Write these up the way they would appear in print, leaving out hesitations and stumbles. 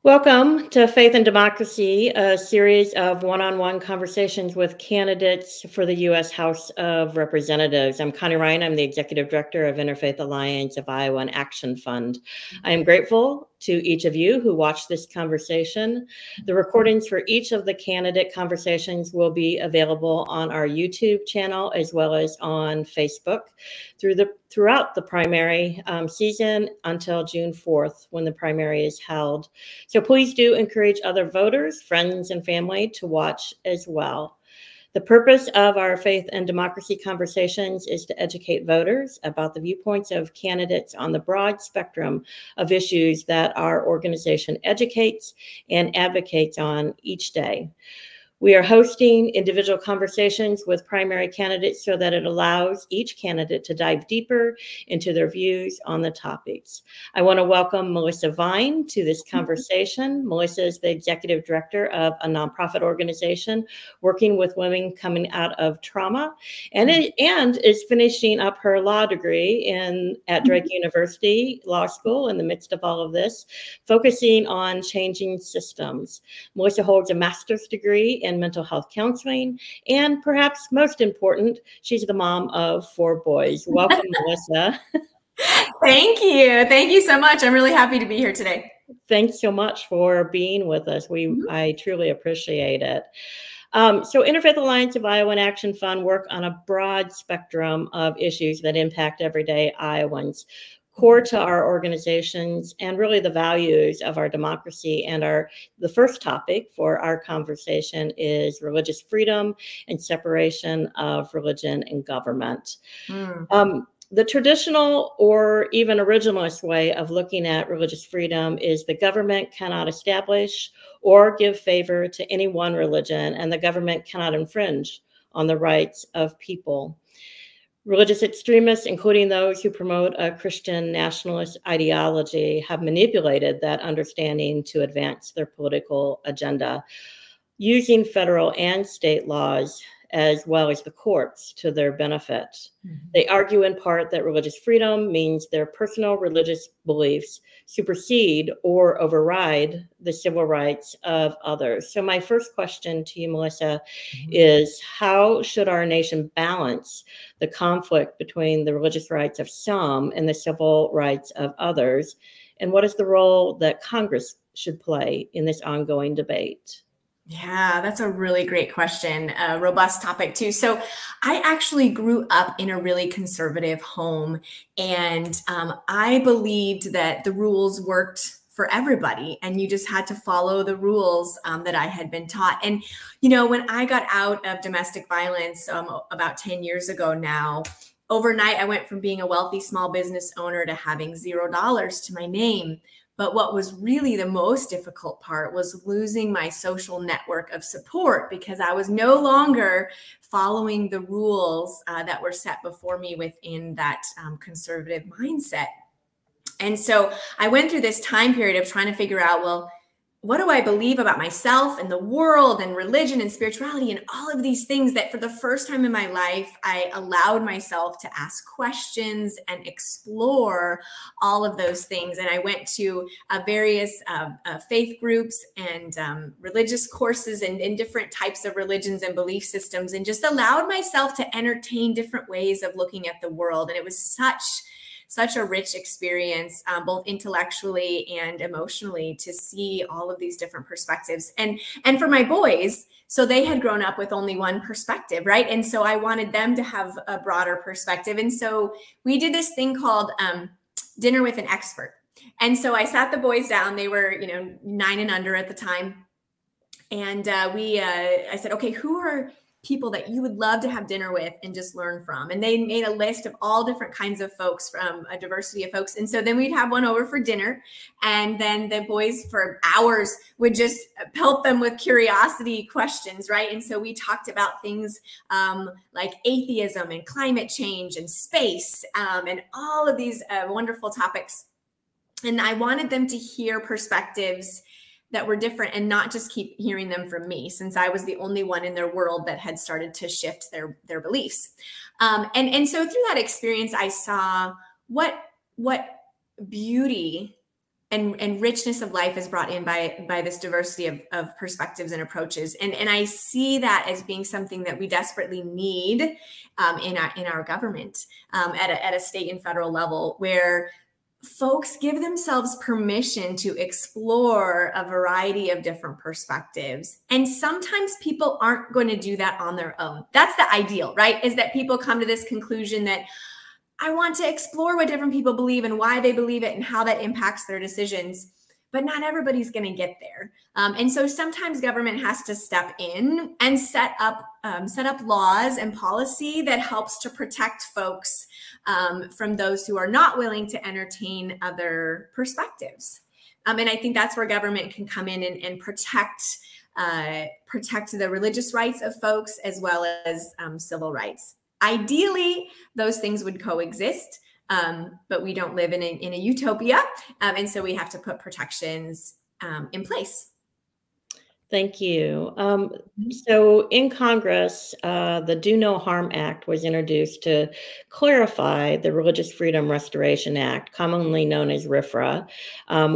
Welcome to Faith and Democracy, a series of one-on-one conversations with candidates for the U.S. House of Representatives. I'm Connie Ryan. I'm the Executive Director of Interfaith Alliance of Iowa and Action Fund. I am grateful to each of you who watched this conversation. The recordings for each of the candidate conversations will be available on our YouTube channel as well as on Facebook throughout the primary season until June 4th when the primary is held. So please do encourage other voters, friends, and family to watch as well. The purpose of our Faith and Democracy conversations is to educate voters about the viewpoints of candidates on the broad spectrum of issues that our organization educates and advocates on each day. We are hosting individual conversations with primary candidates so that it allows each candidate to dive deeper into their views on the topics. I want to welcome Melissa Vine to this conversation. Melissa is the Executive Director of a nonprofit organization working with women coming out of trauma and is finishing up her law degree at Drake University Law School in the midst of all of this, focusing on changing systems. Melissa holds a master's degree in mental health counseling, and perhaps most important, she's the mom of 4 boys. Welcome, Melissa. Thank you. Thank you so much. I'm really happy to be here today. Thanks so much for being with us. I truly appreciate it. So Interfaith Alliance of Iowa and Action Fund work on a broad spectrum of issues that impact everyday Iowans. Core to our organizations and really the values of our democracy and the first topic for our conversation is religious freedom and separation of religion and government. The traditional or even originalist way of looking at religious freedom is the government cannot establish or give favor to any one religion, and the government cannot infringe on the rights of people. Religious extremists, including those who promote a Christian nationalist ideology, have manipulated that understanding to advance their political agenda, using federal and state laws as well as the courts to their benefit. They argue in part that religious freedom means their personal religious beliefs supersede or override the civil rights of others. So my first question to you, Melissa, is how should our nation balance the conflict between the religious rights of some and the civil rights of others? And what is the role that Congress should play in this ongoing debate? Yeah, that's a really great question. A robust topic too. So I actually grew up in a really conservative home, and I believed that the rules worked for everybody and you just had to follow the rules that I had been taught. And, you know, when I got out of domestic violence about 10 years ago now, overnight, I went from being a wealthy small business owner to having $0 to my name. But what was really the most difficult part was losing my social network of support because I was no longer following the rules that were set before me within that conservative mindset. And so I went through this time period of trying to figure out, well, what do I believe about myself and the world and religion and spirituality and all of these things that for the first time in my life, I allowed myself to ask questions and explore all of those things. And I went to various faith groups and religious courses and in different types of religions and belief systems and just allowed myself to entertain different ways of looking at the world. And it was such a rich experience, both intellectually and emotionally, to see all of these different perspectives. And for my boys, so they had grown up with only one perspective, right? And so I wanted them to have a broader perspective. And so we did this thing called Dinner with an Expert. And so I sat the boys down. They were, 9 and under at the time. And I said, okay, who are people that you would love to have dinner with and just learn from? And they made a list of all different kinds of folks, from a diversity of folks. And so then we'd have one over for dinner, and then the boys for hours would just pelt them with curiosity questions, right? And so we talked about things like atheism and climate change and space and all of these wonderful topics. And I wanted them to hear perspectives that were different and not just keep hearing them from me, since I was the only one in their world that had started to shift their beliefs. And so through that experience, I saw what beauty and richness of life is brought in by this diversity of perspectives and approaches. And I see that as being something that we desperately need in our government at a state and federal level, where folks give themselves permission to explore a variety of different perspectives. And sometimes people aren't going to do that on their own. That's the ideal, right? Is that people come to this conclusion that I want to explore what different people believe and why they believe it and how that impacts their decisions. But not everybody's going to get there. And so sometimes government has to step in and set up laws and policy that helps to protect folks from those who are not willing to entertain other perspectives. And I think that's where government can come in and protect the religious rights of folks as well as civil rights. Ideally, those things would coexist, but we don't live in a utopia. And so we have to put protections in place. Thank you. So in Congress, the Do No Harm Act was introduced to clarify the Religious Freedom Restoration Act, commonly known as RFRA,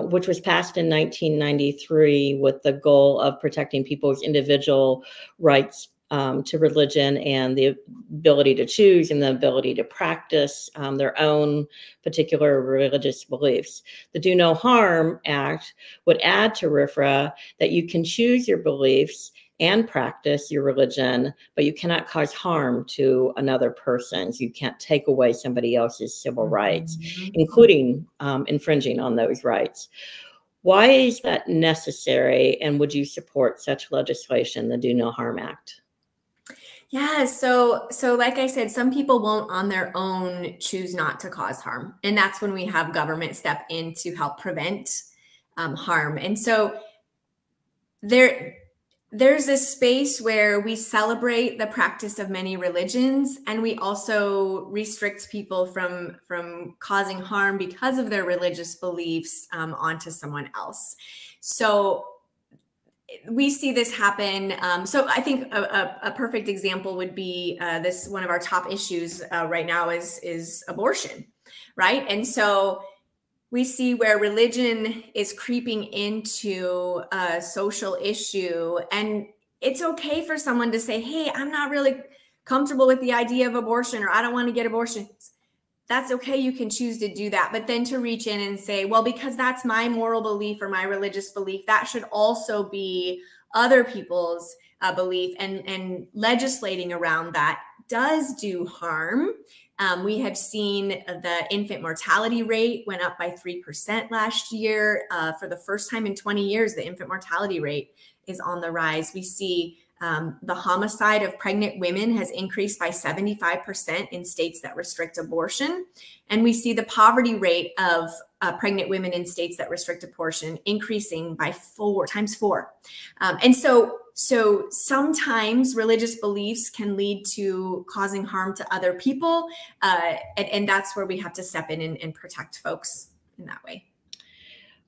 which was passed in 1993 with the goal of protecting people's individual rights to religion and the ability to choose and the ability to practice their own particular religious beliefs. The Do No Harm Act would add to RFRA that you can choose your beliefs and practice your religion, but you cannot cause harm to another person. So you can't take away somebody else's civil rights, including infringing on those rights. Why is that necessary, and would you support such legislation, the Do No Harm Act? Yeah, so like I said, some people won't on their own choose not to cause harm. And that's when we have government step in to help prevent harm. And so there's a space where we celebrate the practice of many religions, and we also restrict people from causing harm because of their religious beliefs onto someone else. So we see this happen. So I think a perfect example would be this. One of our top issues right now is abortion, right? And so we see where religion is creeping into a social issue, and it's okay for someone to say, "Hey, I'm not really comfortable with the idea of abortion," or "I don't want to get abortions." That's okay. You can choose to do that. But then to reach in and say, well, because that's my moral belief or my religious belief, that should also be other people's belief, and legislating around that does do harm. We have seen the infant mortality rate went up by 3% last year. For the first time in 20 years, the infant mortality rate is on the rise. We see the homicide of pregnant women has increased by 75% in states that restrict abortion. And we see the poverty rate of pregnant women in states that restrict abortion increasing by 4 times 4. And so sometimes religious beliefs can lead to causing harm to other people. And that's where we have to step in and protect folks in that way.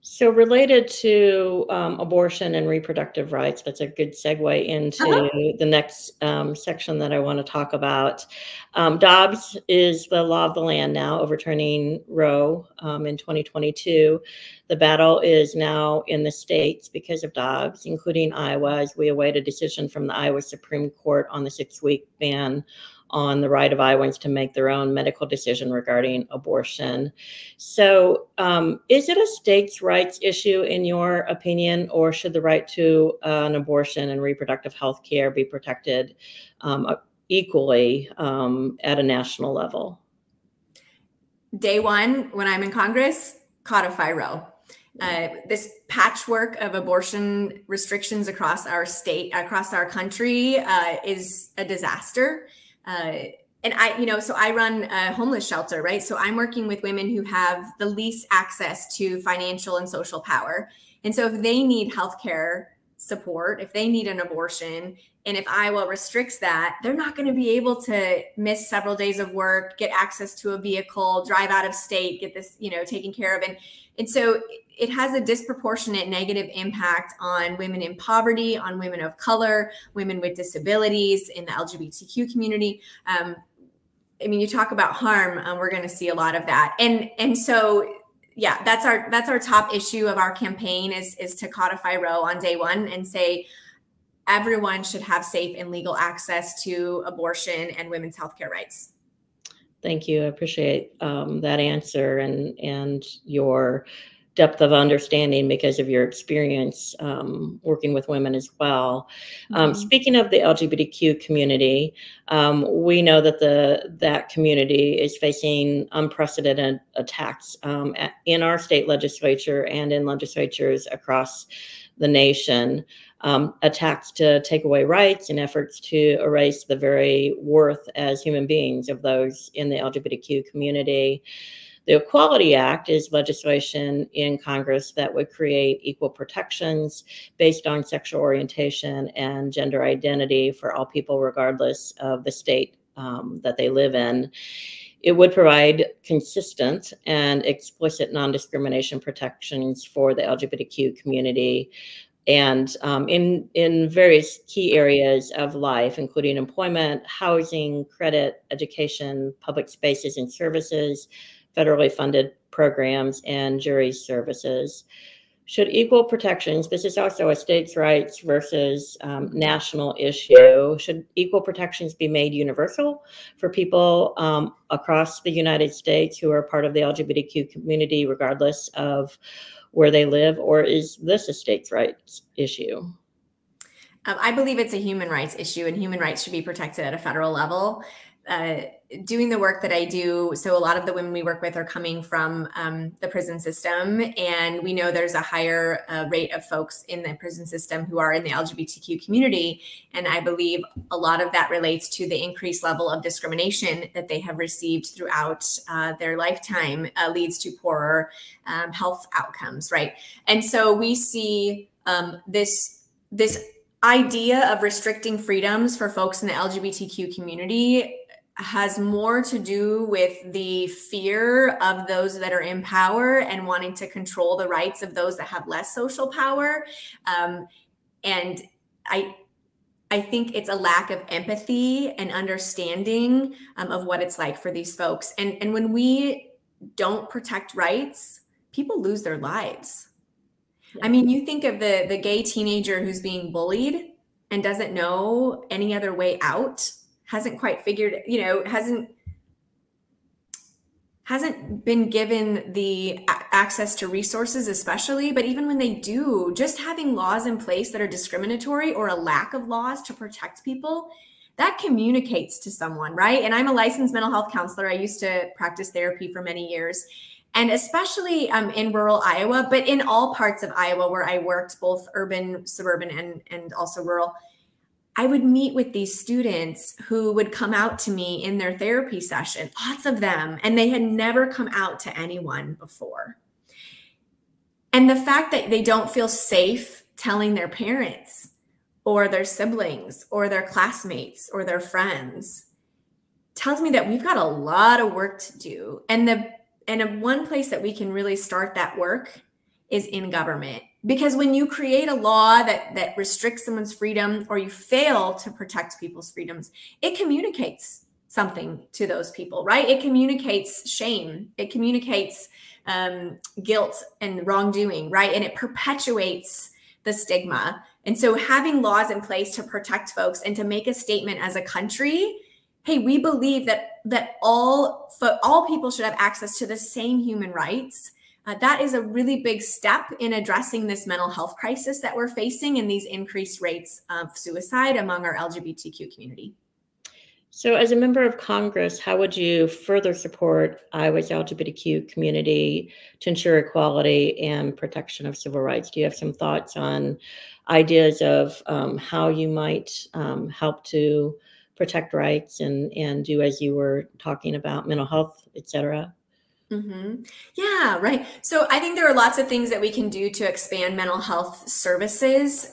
So related to abortion and reproductive rights, that's a good segue into the next section that I want to talk about. Dobbs is the law of the land now, overturning Roe in 2022. The battle is now in the states because of Dobbs, including Iowa, as we await a decision from the Iowa Supreme Court on the 6-week ban on the right of Iowans to make their own medical decision regarding abortion. So is it a states' rights issue in your opinion, or should the right to an abortion and reproductive health care be protected equally at a national level? Day one, when I'm in Congress, codify Roe. This patchwork of abortion restrictions across our state, across our country is a disaster. And so I run a homeless shelter, right? So I'm working with women who have the least access to financial and social power. And so if they need healthcare support, if they need an abortion, and if Iowa restricts that, they're not going to be able to miss several days of work, get access to a vehicle, drive out of state, get this, taken care of. And so it has a disproportionate negative impact on women in poverty, on women of color, women with disabilities, in the LGBTQ community. You talk about harm, we're going to see a lot of that. And so yeah, that's our top issue of our campaign is to codify Roe on day one and say everyone should have safe and legal access to abortion and women's healthcare rights. Thank you. I appreciate that answer and your depth of understanding because of your experience working with women as well. Speaking of the LGBTQ community, we know that that community is facing unprecedented attacks in our state legislature and in legislatures across the nation. Attacks to take away rights and efforts to erase the very worth as human beings of those in the LGBTQ community. The Equality Act is legislation in Congress that would create equal protections based on sexual orientation and gender identity for all people, regardless of the state that they live in. It would provide consistent and explicit non-discrimination protections for the LGBTQ community and in various key areas of life, including employment, housing, credit, education, public spaces and services, federally funded programs, and jury services. Should equal protections, this is also a states' rights versus national issue, should equal protections be made universal for people across the United States who are part of the LGBTQ community, regardless of where they live, or is this a states' rights issue? I believe it's a human rights issue, and human rights should be protected at a federal level. Doing the work that I do, so a lot of the women we work with are coming from the prison system, and we know there's a higher rate of folks in the prison system who are in the LGBTQ community, and I believe a lot of that relates to the increased level of discrimination that they have received throughout their lifetime, leads to poorer health outcomes, right? And so we see this idea of restricting freedoms for folks in the LGBTQ community has more to do with the fear of those that are in power and wanting to control the rights of those that have less social power. And I think it's a lack of empathy and understanding of what it's like for these folks. And when we don't protect rights, people lose their lives. I mean, you think of the gay teenager who's being bullied and doesn't know any other way out, hasn't quite figured, hasn't been given the access to resources, especially, but even when they do, just having laws in place that are discriminatory or a lack of laws to protect people, that communicates to someone, right? And I'm a licensed mental health counselor. I used to practice therapy for many years. And especially in rural Iowa, but in all parts of Iowa where I worked, both urban, suburban, and also rural, I would meet with these students who would come out to me in their therapy session, lots of them, and they had never come out to anyone before. And the fact that they don't feel safe telling their parents or their siblings or their classmates or their friends tells me that we've got a lot of work to do. And one place that we can really start that work is in government. Because when you create a law that restricts someone's freedom or you fail to protect people's freedoms, it communicates something to those people, right? It communicates shame. It communicates guilt and wrongdoing, right? And it perpetuates the stigma. And so having laws in place to protect folks and to make a statement as a country, hey, we believe that all people should have access to the same human rights. That is a really big step in addressing this mental health crisis that we're facing and these increased rates of suicide among our LGBTQ community. So as a member of Congress, how would you further support Iowa's LGBTQ community to ensure equality and protection of civil rights? Do you have some thoughts on ideas of how you might help to protect rights and do, as you were talking about, mental health, et cetera? Mm-hmm. Yeah, right. So I think there are lots of things that we can do to expand mental health services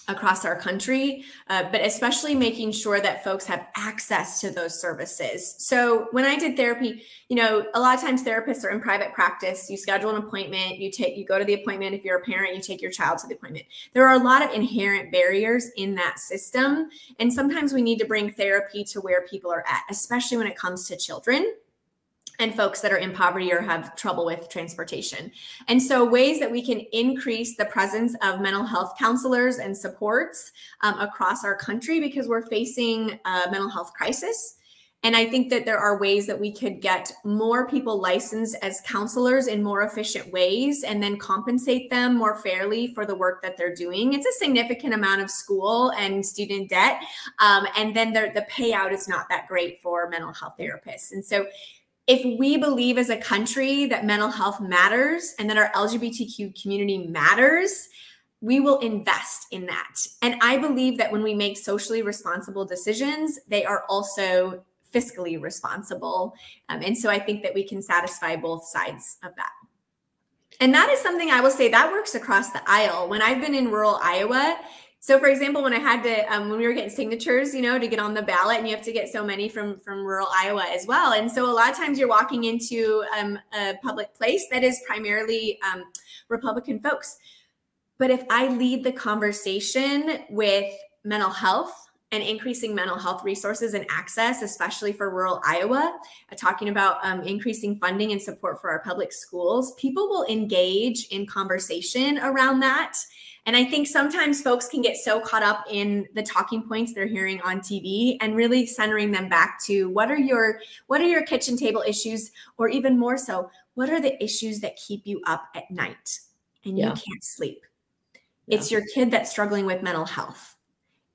across our country, but especially making sure that folks have access to those services. So when I did therapy, a lot of times therapists are in private practice. You schedule an appointment, you go to the appointment. If you're a parent, you take your child to the appointment. There are a lot of inherent barriers in that system. And sometimes we need to bring therapy to where people are at, especially when it comes to children. and folks that are in poverty or have trouble with transportation. And so ways that we can increase the presence of mental health counselors and supports across our country, because we're facing a mental health crisis. And I think that there are ways that we could get more people licensed as counselors in more efficient ways and then compensate them more fairly for the work that they're doing. It's a significant amount of school and student debt. And then the payout is not that great for mental health therapists. And so if we believe as a country that mental health matters and that our LGBTQ community matters, we will invest in that. And I believe that when we make socially responsible decisions, they are also fiscally responsible. And so I think that we can satisfy both sides of that. And that is something I will say that works across the aisle. When I've been in rural Iowa, so for example, when I had to, when we were getting signatures, to get on the ballot, and you have to get so many from rural Iowa as well. And so a lot of times you're walking into a public place that is primarily Republican folks. But if I lead the conversation with mental health and increasing mental health resources and access, especially for rural Iowa, talking about increasing funding and support for our public schools, people will engage in conversation around that. And I think sometimes folks can get so caught up in the talking points they're hearing on TV, and really centering them back to what are your kitchen table issues, or even more so, what are the issues that keep you up at night and you can't sleep? It's your kid that's struggling with mental health.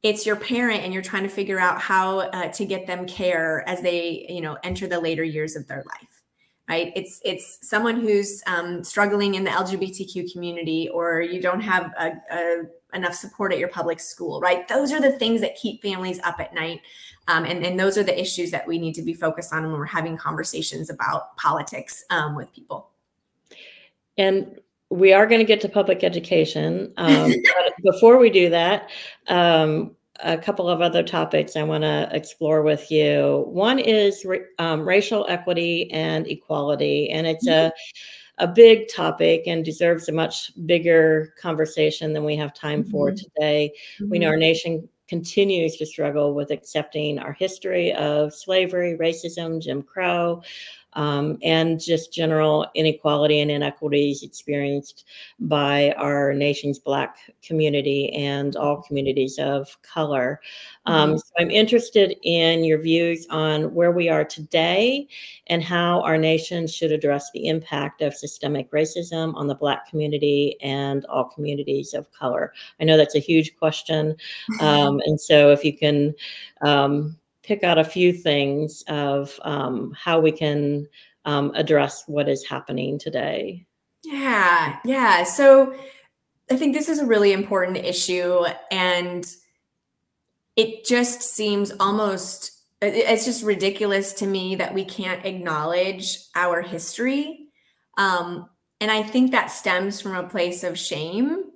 It's your parent and you're trying to figure out how to get them care as they, enter the later years of their life, right? It's someone who's struggling in the LGBTQ community, or you don't have enough support at your public school, right? Those are the things that keep families up at night. And those are the issues that we need to be focused on when we're having conversations about politics with people. And we are going to get to public education. But before we do that, a couple of other topics I want to explore with you. One is racial equity and equality. And it's a big topic and deserves a much bigger conversation than we have time for today. We know our nation continues to struggle with accepting our history of slavery, racism, Jim Crow, and just general inequality and inequities experienced by our nation's Black community and all communities of color. So I'm interested in your views on where we are today and how our nation should address the impact of systemic racism on the Black community and all communities of color. I know that's a huge question. And so if you can pick out a few things of how we can address what is happening today. Yeah. So I think this is a really important issue, and it just seems it's just ridiculous to me that we can't acknowledge our history. And I think that stems from a place of shame,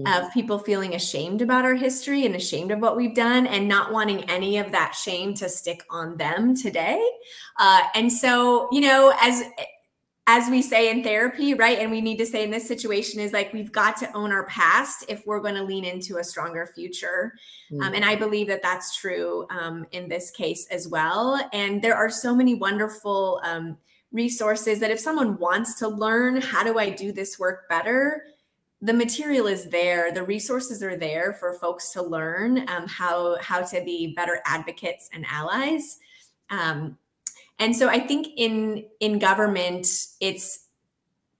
of people feeling ashamed about our history and ashamed of what we've done, and not wanting any of that shame to stick on them today. And so, as we say in therapy, right, and we need to say in this situation, is like, we've got to own our past if we're going to lean into a stronger future. And I believe that that's true in this case as well. And there are so many wonderful resources that if someone wants to learn, how do I do this work better? The material is there. The resources are there for folks to learn how to be better advocates and allies. And so I think in government, it's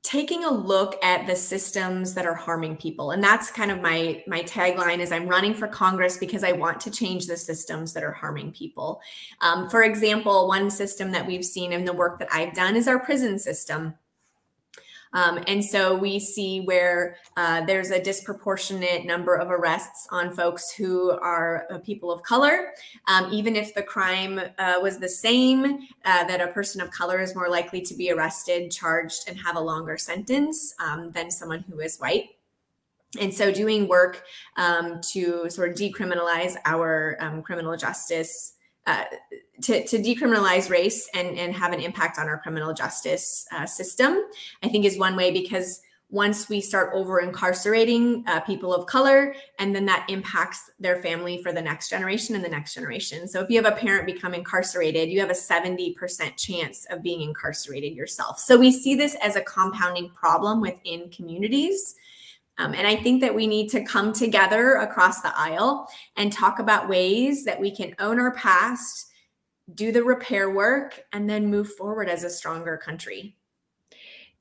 taking a look at the systems that are harming people. And that's kind of my tagline is I'm running for Congress because I want to change the systems that are harming people. For example, one system that we've seen in the work that I've done is our prison system. And so we see where there's a disproportionate number of arrests on folks who are people of color. Even if the crime was the same, that a person of color is more likely to be arrested, charged, and have a longer sentence than someone who is white. And so doing work to sort of decriminalize our criminal justice, to decriminalize race and have an impact on our criminal justice system, I think is one way, because once we start over incarcerating people of color, and then that impacts their family for the next generation and the next generation. So if you have a parent become incarcerated, you have a 70% chance of being incarcerated yourself. So we see this as a compounding problem within communities. And I think that we need to come together across the aisle and talk about ways that we can own our past, do the repair work, and then move forward as a stronger country.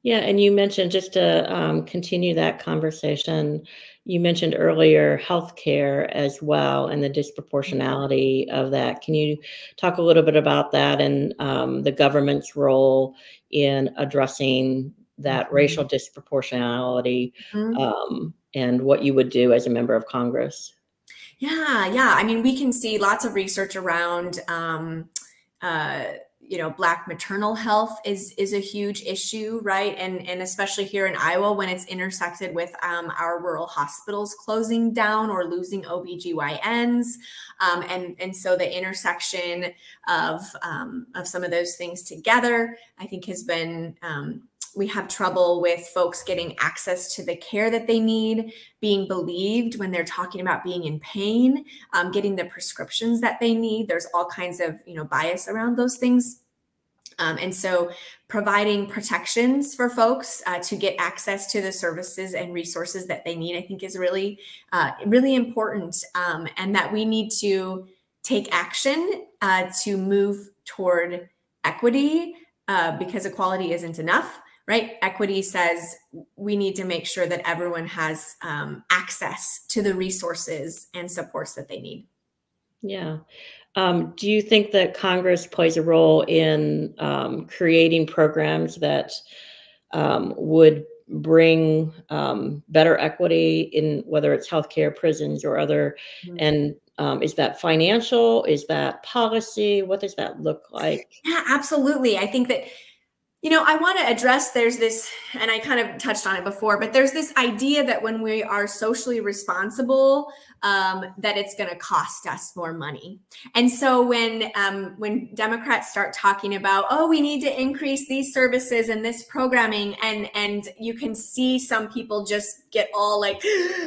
Yeah, and you mentioned, just to continue that conversation, you mentioned earlier healthcare as well and the disproportionality of that. Can you talk a little bit about that and the government's role in addressing that racial disproportionality, and what you would do as a member of Congress? Yeah. I mean, we can see lots of research around Black maternal health is a huge issue, right? And especially here in Iowa, when it's intersected with our rural hospitals closing down or losing OBGYNs. And so the intersection of some of those things together, I think has been, we have trouble with folks getting access to the care that they need, being believed when they're talking about being in pain, getting the prescriptions that they need. There's all kinds of, bias around those things. And so providing protections for folks to get access to the services and resources that they need, I think is really, really important. And that we need to take action to move toward equity, because equality isn't enough. Right? Equity says we need to make sure that everyone has access to the resources and supports that they need. Yeah. Do you think that Congress plays a role in creating programs that would bring better equity in, whether it's healthcare, prisons, or other? And is that financial? Is that policy? What does that look like? Yeah, absolutely. I think that, I want to address, there's this, and I kind of touched on it before, but there's this idea that when we are socially responsible, that it's going to cost us more money. And so when Democrats start talking about, oh, we need to increase these services and this programming, and you can see some people just get all like,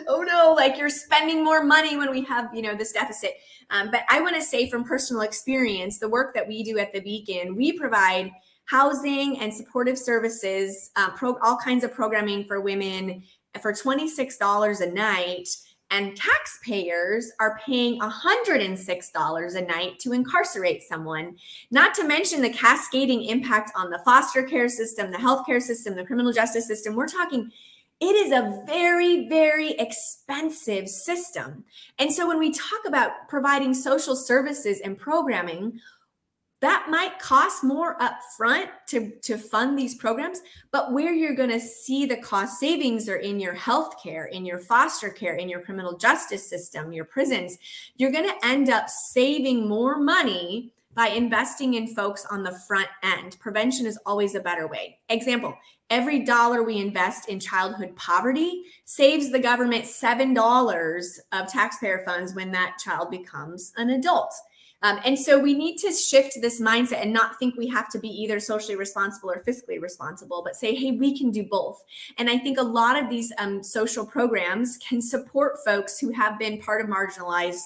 oh no, like you're spending more money when we have, this deficit. But I want to say from personal experience, the work that we do at the Beacon, we provide housing and supportive services, all kinds of programming for women for $26 a night, and taxpayers are paying $106 a night to incarcerate someone, not to mention the cascading impact on the foster care system, the healthcare system, the criminal justice system. We're talking, it is a very, very expensive system. And so when we talk about providing social services and programming, that might cost more upfront to fund these programs, but where you're going to see the cost savings are in your healthcare, in your foster care, in your criminal justice system, your prisons. You're going to end up saving more money by investing in folks on the front end. Prevention is always a better way. Example, every dollar we invest in childhood poverty saves the government $7 of taxpayer funds when that child becomes an adult. And so we need to shift this mindset and not think we have to be either socially responsible or fiscally responsible, but say, hey, we can do both. And I think a lot of these social programs can support folks who have been part of marginalized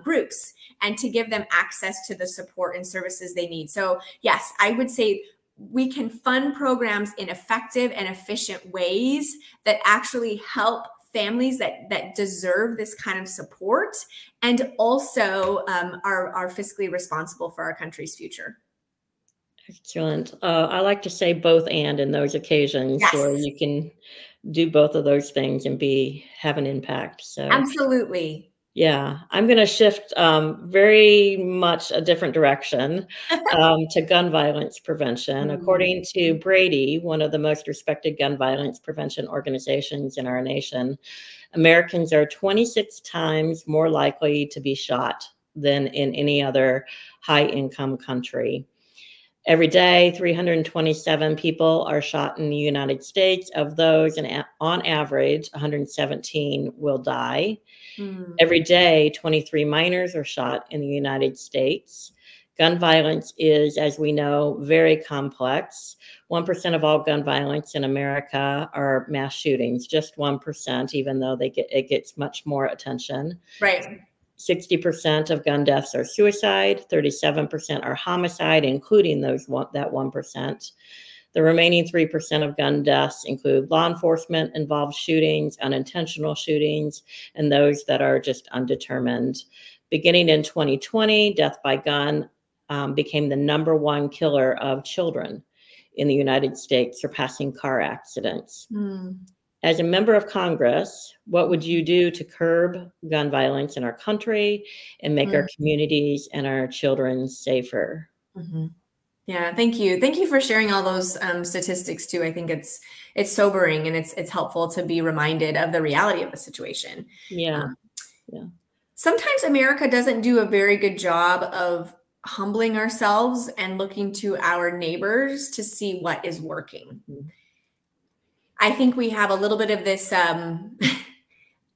groups, and to give them access to the support and services they need. So yes, I would say we can fund programs in effective and efficient ways that actually help families that deserve this kind of support, and also are fiscally responsible for our country's future. Excellent. I like to say both and in those occasions. Yes. Where you can do both of those things and have an impact. So absolutely. Yeah, I'm going to shift very much a different direction to gun violence prevention. According to Brady, one of the most respected gun violence prevention organizations in our nation, Americans are 26 times more likely to be shot than in any other high-income country. Every day, 327 people are shot in the United States. Of those, and on average, 117 will die. Every day, 23 minors are shot in the United States. Gun violence is, as we know, very complex. 1% of all gun violence in America are mass shootings, just 1%, even though it gets much more attention. Right. 60% of gun deaths are suicide, 37% are homicide, including that 1%. The remaining 3% of gun deaths include law enforcement involved shootings, unintentional shootings, and those that are just undetermined. Beginning in 2020, death by gun became the #1 killer of children in the United States, surpassing car accidents. As a member of Congress, what would you do to curb gun violence in our country and make our communities and our children safer? Yeah, thank you. Thank you for sharing all those statistics too. I think it's sobering, and it's helpful to be reminded of the reality of the situation. Yeah. Sometimes America doesn't do a very good job of humbling ourselves and looking to our neighbors to see what is working. I think we have a little bit of this, a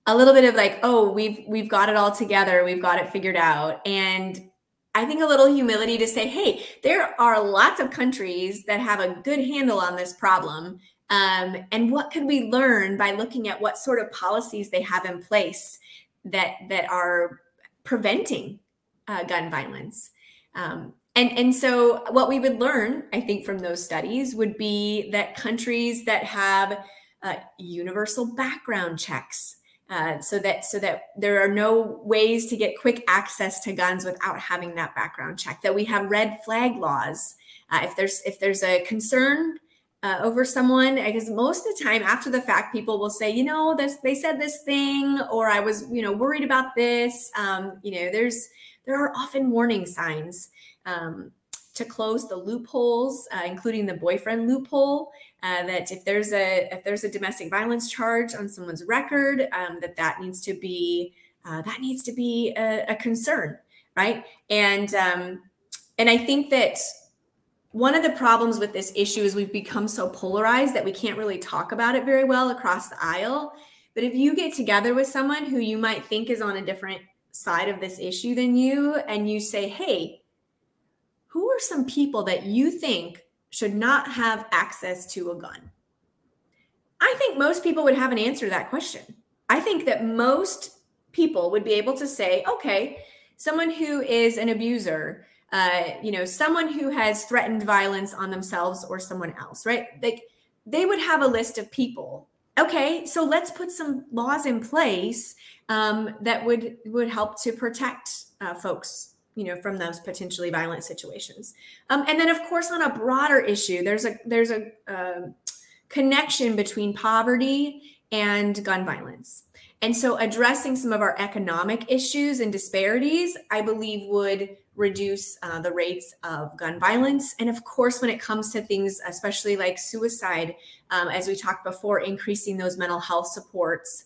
little bit of like, oh, we've got it all together, we've got it figured out, and I think a little humility to say, hey, there are lots of countries that have a good handle on this problem, and what could we learn by looking at what sort of policies they have in place that are preventing gun violence. And so what we would learn, I think, from those studies would be that countries that have universal background checks, so that there are no ways to get quick access to guns without having that background check, that we have red flag laws. If there's a concern over someone, because most of the time after the fact, people will say, they said this thing, or I was, worried about this. There are often warning signs to close the loopholes, including the boyfriend loophole, that if there's a domestic violence charge on someone's record, that needs to be a concern, right? And I think that one of the problems with this issue is we've become so polarized that we can't really talk about it very well across the aisle. But if you get together with someone who you might think is on a different side of this issue than you, and you say, hey, who are some people that you think should not have access to a gun? I think most people would have an answer to that question. I think that most people would be able to say, okay, someone who is an abuser, someone who has threatened violence on themselves or someone else, right? Like, they would have a list of people. Okay, so let's put some laws in place that would help to protect folks, from those potentially violent situations. And then, of course, on a broader issue, there's a connection between poverty and gun violence. And so addressing some of our economic issues and disparities, I believe, would reduce the rates of gun violence. And of course, when it comes to things, especially like suicide, as we talked before, increasing those mental health supports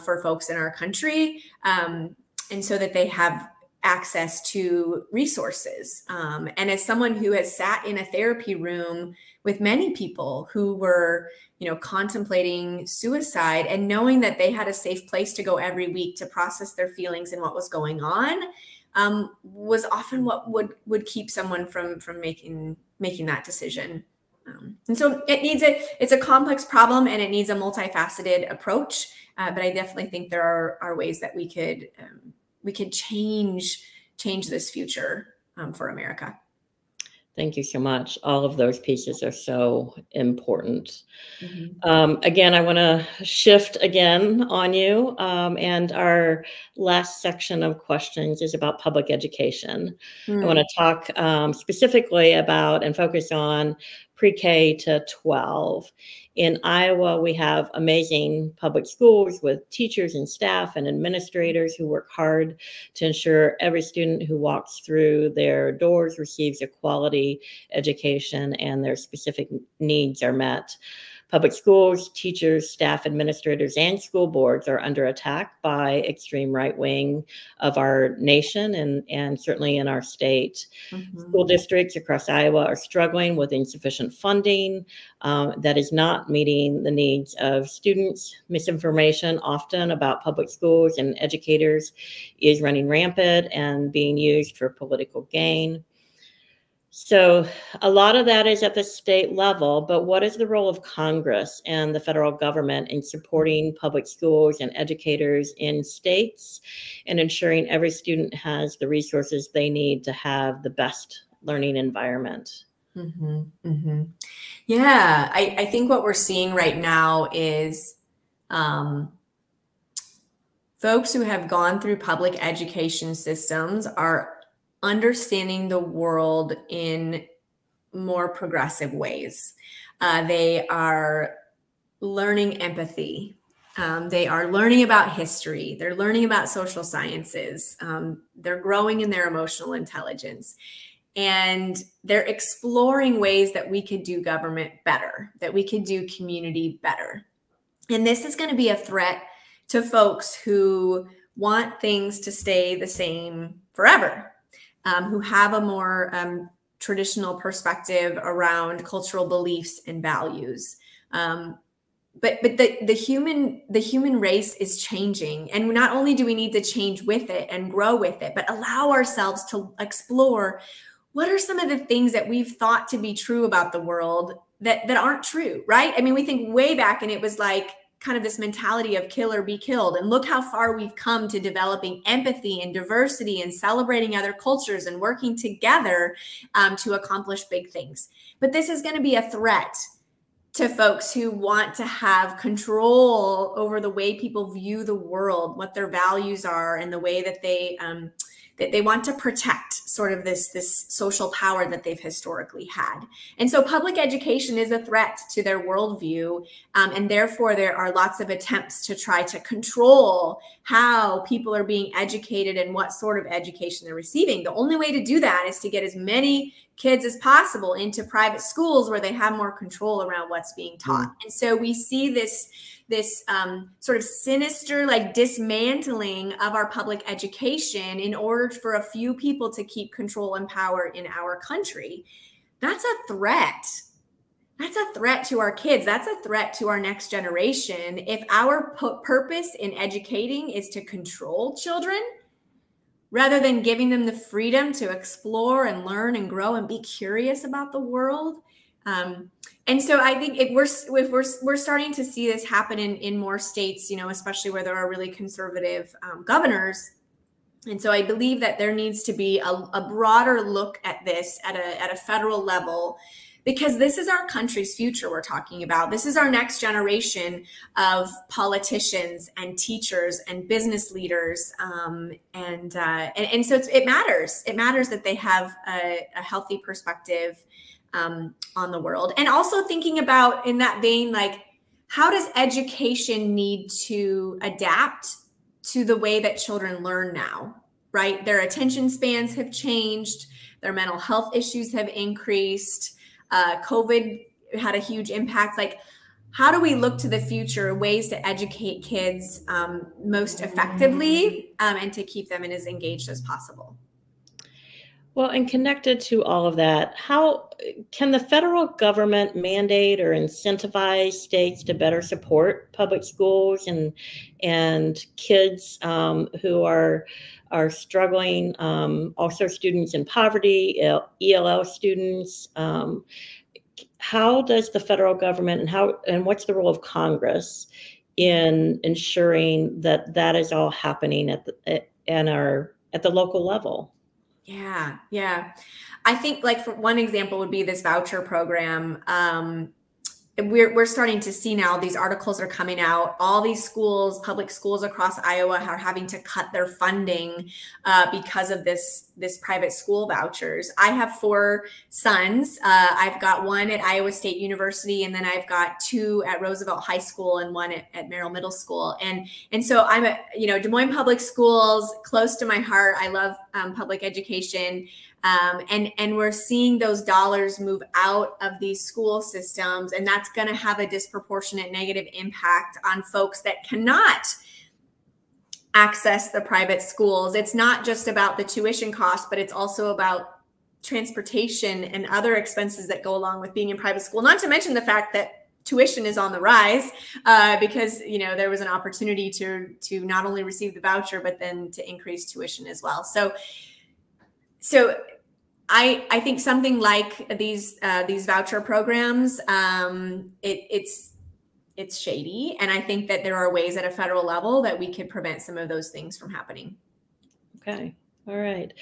for folks in our country, and so that they have access to resources. And as someone who has sat in a therapy room with many people who were, contemplating suicide, and knowing that they had a safe place to go every week to process their feelings and what was going on, was often what would keep someone from making that decision. And so it's a complex problem, and it needs a multifaceted approach. But I definitely think there are ways that we could change this future for America. Thank you so much. All of those pieces are so important. Again, I want to shift again on you. And our last section of questions is about public education. I want to talk specifically about and focus on pre-K to 12. In Iowa, we have amazing public schools with teachers and staff and administrators who work hard to ensure every student who walks through their doors receives a quality education and their specific needs are met. Public schools, teachers, staff, administrators, and school boards are under attack by extreme right wing of our nation and certainly in our state. School districts across Iowa are struggling with insufficient funding that is not meeting the needs of students. Misinformation often about public schools and educators is running rampant and being used for political gain. So a lot of that is at the state level, but what is the role of Congress and the federal government in supporting public schools and educators in states and ensuring every student has the resources they need to have the best learning environment? Mm-hmm, mm-hmm. Yeah, I think what we're seeing right now is folks who have gone through public education systems are understanding the world in more progressive ways. They are learning empathy. They are learning about history. They're learning about social sciences. They're growing in their emotional intelligence. And they're exploring ways that we could do government better, that we could do community better. And this is going to be a threat to folks who want things to stay the same forever, who have a more traditional perspective around cultural beliefs and values. But the human race is changing, and not only do we need to change with it and grow with it, but allow ourselves to explore what are some of the things that we've thought to be true about the world that aren't true, right? I mean, we think way back, and it was like kind of this mentality of kill or be killed. And look how far we've come to developing empathy and diversity and celebrating other cultures and working together to accomplish big things. But this is going to be a threat to folks who want to have control over the way people view the world, what their values are, and the way that they want to protect sort of this social power that they've historically had. And so public education is a threat to their worldview. And therefore, there are lots of attempts to try to control how people are being educated and what sort of education they're receiving. The only way to do that is to get as many kids as possible into private schools where they have more control around what's being taught. And so we see this sort of sinister, like, dismantling of our public education in order for a few people to keep control and power in our country. That's a threat. That's a threat to our kids. That's a threat to our next generation. If our purpose in educating is to control children, rather than giving them the freedom to explore and learn and grow and be curious about the world. And so I think we're starting to see this happen in more states, especially where there are really conservative governors. And so I believe that there needs to be a broader look at this at a federal level, because this is our country's future we're talking about. This is our next generation of politicians and teachers and business leaders. And so it matters. It matters that they have a healthy perspective on the world. And also thinking about, in that vein, like, how does education need to adapt to the way that children learn now, right? Their attention spans have changed. Their mental health issues have increased. COVID had a huge impact. Like, how do we look to the future, ways to educate kids most effectively and to keep them as engaged as possible? Well, and connected to all of that, how can the federal government mandate or incentivize states to better support public schools and kids who are struggling, also students in poverty, ELL students? How does the federal government and what's the role of Congress in ensuring that that is all happening at the local level? Yeah. I think, like, for one example would be this voucher program. We're starting to see now, these articles are coming out. All these schools, public schools across Iowa, are having to cut their funding because of this private school vouchers. I have 4 sons. I've got one at Iowa State University, and then I've got 2 at Roosevelt High School and 1 at Merrill Middle School. And so I'm at, Des Moines Public Schools, close to my heart. I love public education. And we're seeing those dollars move out of these school systems, and that's going to have a disproportionate negative impact on folks that cannot access the private schools. It's not just about the tuition cost, but it's also about transportation and other expenses that go along with being in private school, not to mention the fact that tuition is on the rise because there was an opportunity to not only receive the voucher, but then to increase tuition as well. So I think something like these voucher programs, it's shady, and I think that there are ways at a federal level that we could prevent some of those things from happening. Okay. All right.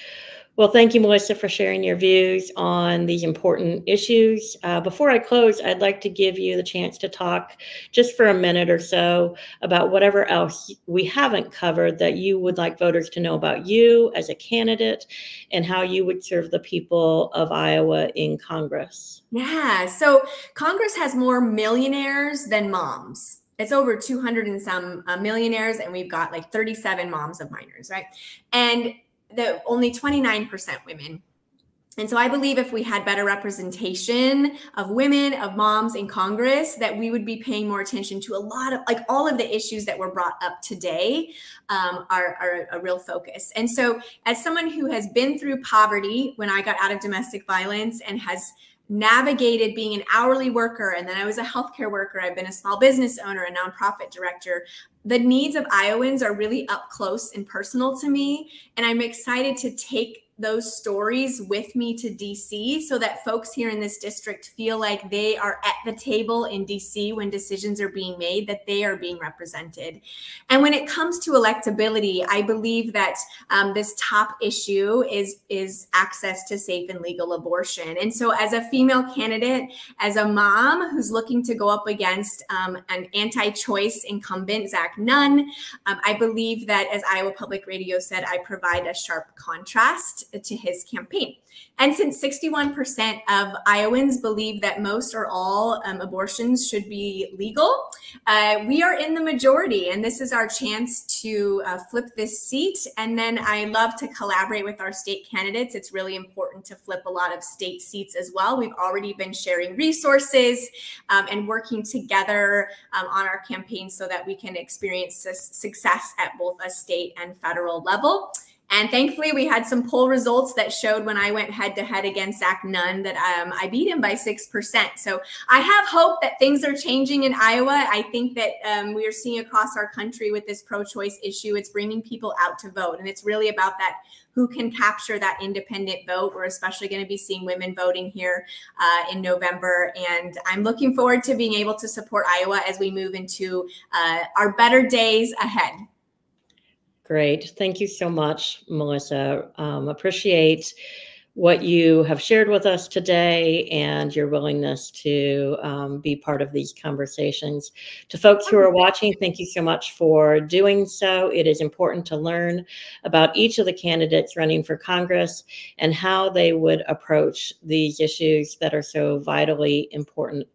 Well, thank you, Melissa, for sharing your views on these important issues. Before I close, I'd like to give you the chance to talk just for a minute or so about whatever else we haven't covered that you would like voters to know about you as a candidate and how you would serve the people of Iowa in Congress. Yeah, so Congress has more millionaires than moms. It's over 200 and some millionaires, and we've got like 37 moms of minors, right? And only 29% women. And so I believe if we had better representation of women, of moms in Congress, that we would be paying more attention to a lot of, like, all of the issues that were brought up today are a real focus. And so as someone who has been through poverty when I got out of domestic violence and has navigated being an hourly worker, and then I was a healthcare worker, I've been a small business owner, a nonprofit director, the needs of Iowans are really up close and personal to me. And I'm excited to take those stories with me to DC so that folks here in this district feel like they are at the table in DC when decisions are being made, that they are being represented. And when it comes to electability, I believe that this top issue is access to safe and legal abortion. And so as a female candidate, as a mom who's looking to go up against an anti-choice incumbent, Zach Nunn, I believe that, as Iowa Public Radio said, I provide a sharp contrast to his campaign. And since 61% of Iowans believe that most or all abortions should be legal, we are in the majority, and this is our chance to flip this seat. And then I love to collaborate with our state candidates. It's really important to flip a lot of state seats as well. We've already been sharing resources and working together on our campaign so that we can experience success at both a state and federal level. And thankfully, we had some poll results that showed when I went head to head against Zach Nunn that I beat him by 6%. So I have hope that things are changing in Iowa. I think that we are seeing across our country with this pro-choice issue, it's bringing people out to vote. And it's really about that, who can capture that independent vote. We're especially going to be seeing women voting here in November. And I'm looking forward to being able to support Iowa as we move into our better days ahead. Great. Thank you so much, Melissa. Appreciate what you have shared with us today and your willingness to be part of these conversations. To folks who are watching, thank you so much for doing so. It is important to learn about each of the candidates running for Congress and how they would approach these issues that are so vitally important.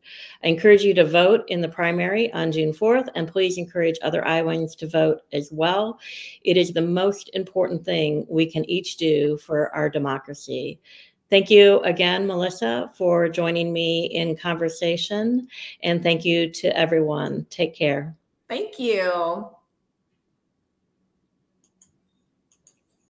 I encourage you to vote in the primary on June 4th, and please encourage other Iowans to vote as well. It is the most important thing we can each do for our democracy. Thank you again, Melissa, for joining me in conversation, and thank you to everyone. Take care. Thank you.